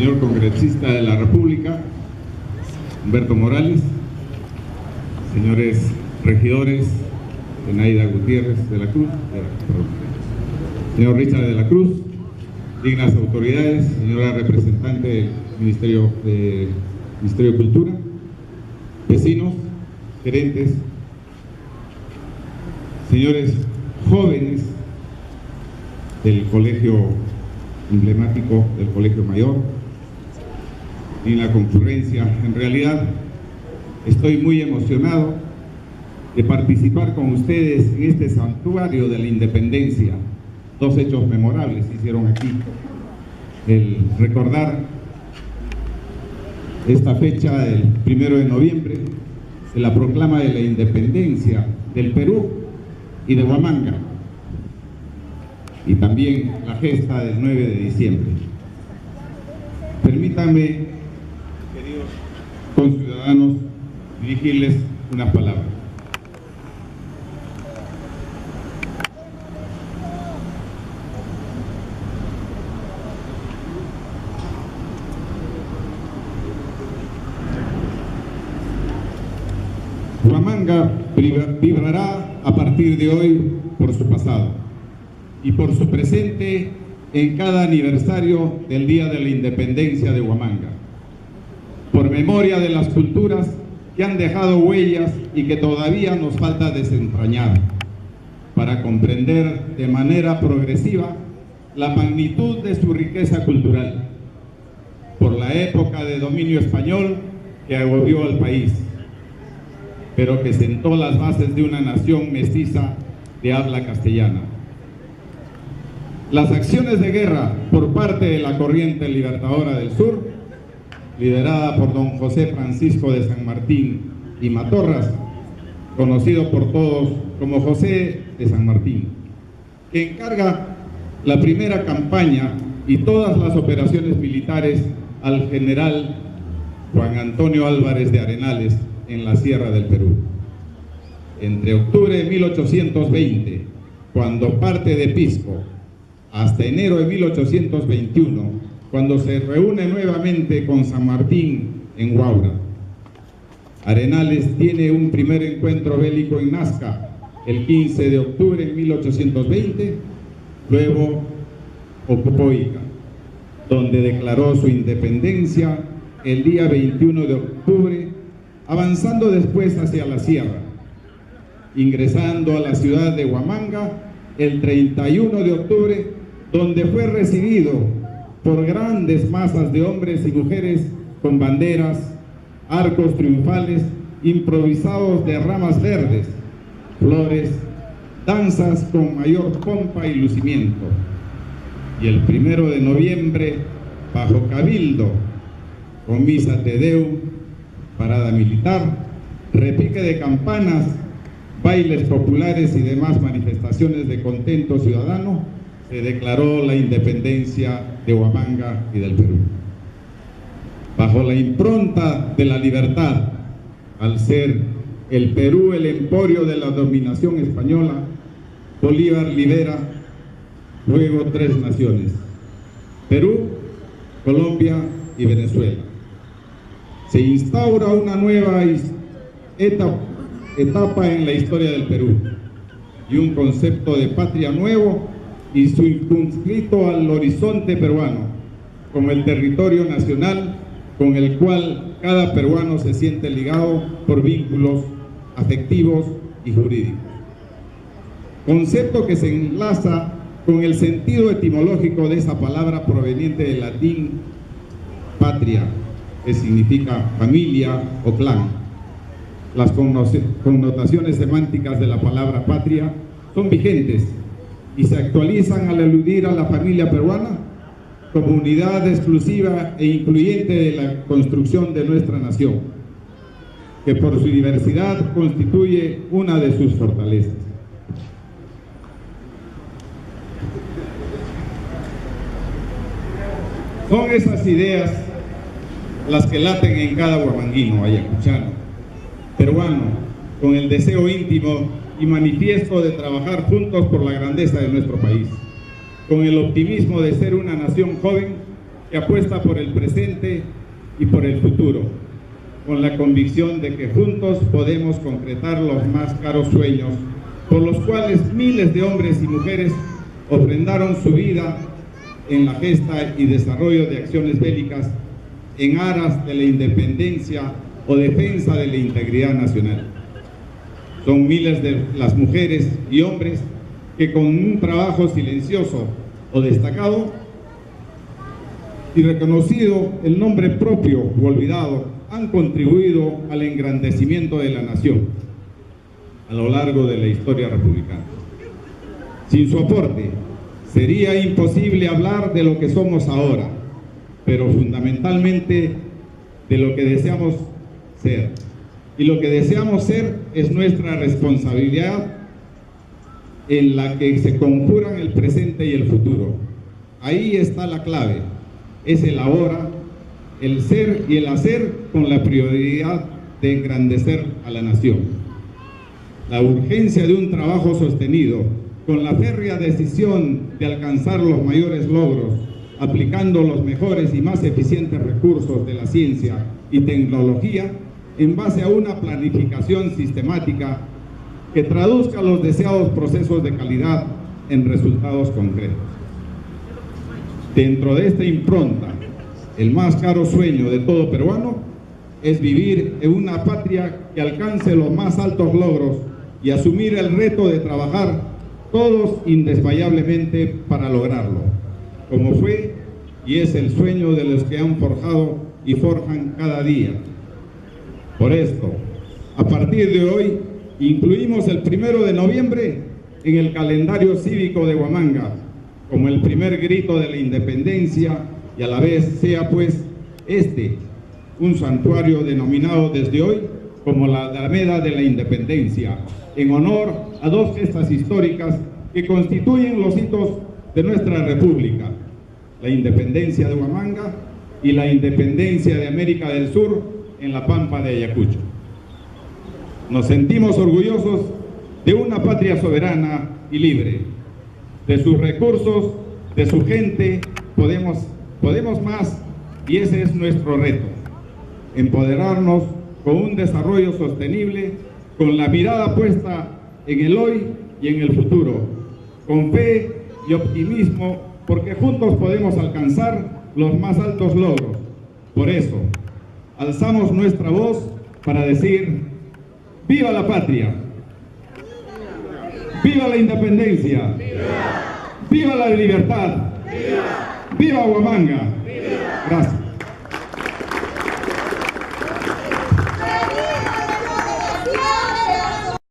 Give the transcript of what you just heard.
señor congresista de la República, Humberto Morales, señores regidores, Zenaida Gutiérrez de la Cruz, señor Richard de la Cruz, dignas autoridades, señora representante del Ministerio de Cultura, vecinos, gerentes, señores jóvenes del colegio emblemático del Colegio Mayor y la concurrencia. En realidad estoy muy emocionado de participar con ustedes en este santuario de la independencia. Dos hechos memorables se hicieron aquí: el recordar esta fecha del 1 de noviembre de la proclama de la independencia del Perú y de Huamanga, y también la gesta del 9 de diciembre. Permítanme, queridos conciudadanos, dirigirles unas palabras. Huamanga vibrará a partir de hoy por su pasado y por su presente en cada aniversario del Día de la Independencia de Huamanga, por memoria de las culturas que han dejado huellas y que todavía nos falta desentrañar, para comprender de manera progresiva la magnitud de su riqueza cultural, por la época de dominio español que agobió al país, pero que sentó las bases de una nación mestiza de habla castellana. Las acciones de guerra por parte de la corriente libertadora del sur, liderada por don José Francisco de San Martín y Matorras, conocido por todos como José de San Martín, que encarga la primera campaña y todas las operaciones militares al general Juan Antonio Álvarez de Arenales en la Sierra del Perú. Entre octubre de 1820, cuando parte de Pisco, hasta enero de 1821, cuando se reúne nuevamente con San Martín en Huaura. Arenales tiene un primer encuentro bélico en Nazca el 15 de octubre de 1820, luego ocupó Ica, donde declaró su independencia el día 21 de octubre, avanzando después hacia la sierra, ingresando a la ciudad de Huamanga el 31 de octubre, donde fue recibido por grandes masas de hombres y mujeres con banderas, arcos triunfales improvisados de ramas verdes, flores, danzas con mayor pompa y lucimiento. Y el 1 de noviembre, bajo cabildo, con misa te Deum, parada militar, repique de campanas, bailes populares y demás manifestaciones de contento ciudadano, se declaró la independencia de Huamanga y del Perú. Bajo la impronta de la libertad, al ser el Perú el emporio de la dominación española, Bolívar libera luego 3 naciones: Perú, Colombia y Venezuela. Se instaura una nueva etapa en la historia del Perú y un concepto de patria nuevo y circunscrito al horizonte peruano, como el territorio nacional con el cual cada peruano se siente ligado por vínculos afectivos y jurídicos. Concepto que se enlaza con el sentido etimológico de esa palabra proveniente del latín patria, que significa familia o clan. Las connotaciones semánticas de la palabra patria son vigentes y se actualizan al aludir a la familia peruana como unidad exclusiva e incluyente de la construcción de nuestra nación, que por su diversidad constituye una de sus fortalezas. Son esas ideas las que laten en cada huamanguino, ayacuchano, peruano, con el deseo íntimo y manifiesto de trabajar juntos por la grandeza de nuestro país, con el optimismo de ser una nación joven que apuesta por el presente y por el futuro, con la convicción de que juntos podemos concretar los más caros sueños por los cuales miles de hombres y mujeres ofrendaron su vida en la gesta y desarrollo de acciones bélicas en aras de la independencia o defensa de la integridad nacional. Son miles de las mujeres y hombres que con un trabajo silencioso o destacado y reconocido el nombre propio u olvidado, han contribuido al engrandecimiento de la nación a lo largo de la historia republicana. Sin su aporte, sería imposible hablar de lo que somos ahora, pero fundamentalmente de lo que deseamos ser. Y lo que deseamos ser es nuestra responsabilidad en la que se conjuran el presente y el futuro. Ahí está la clave, es el ahora, el ser y el hacer con la prioridad de engrandecer a la nación. La urgencia de un trabajo sostenido, con la férrea decisión de alcanzar los mayores logros, aplicando los mejores y más eficientes recursos de la ciencia y tecnología, en base a una planificación sistemática que traduzca los deseados procesos de calidad en resultados concretos. Dentro de esta impronta, el más caro sueño de todo peruano es vivir en una patria que alcance los más altos logros y asumir el reto de trabajar todos indesmayablemente para lograrlo, como fue y es el sueño de los que han forjado y forjan cada día. Por esto, a partir de hoy, incluimos el 1 de noviembre en el calendario cívico de Huamanga como el primer grito de la independencia y a la vez sea pues un santuario denominado desde hoy como la Alameda de la Independencia, en honor a dos gestas históricas que constituyen los hitos de nuestra república, la independencia de Huamanga y la independencia de América del Sur en la Pampa de Ayacucho. Nos sentimos orgullosos de una patria soberana y libre. De sus recursos, de su gente, podemos más, y ese es nuestro reto. Empoderarnos con un desarrollo sostenible, con la mirada puesta en el hoy y en el futuro, con fe y optimismo, porque juntos podemos alcanzar los más altos logros. Por eso, alzamos nuestra voz para decir: ¡viva la patria! ¡Viva la independencia! ¡Viva la libertad! ¡Viva Huamanga! Gracias.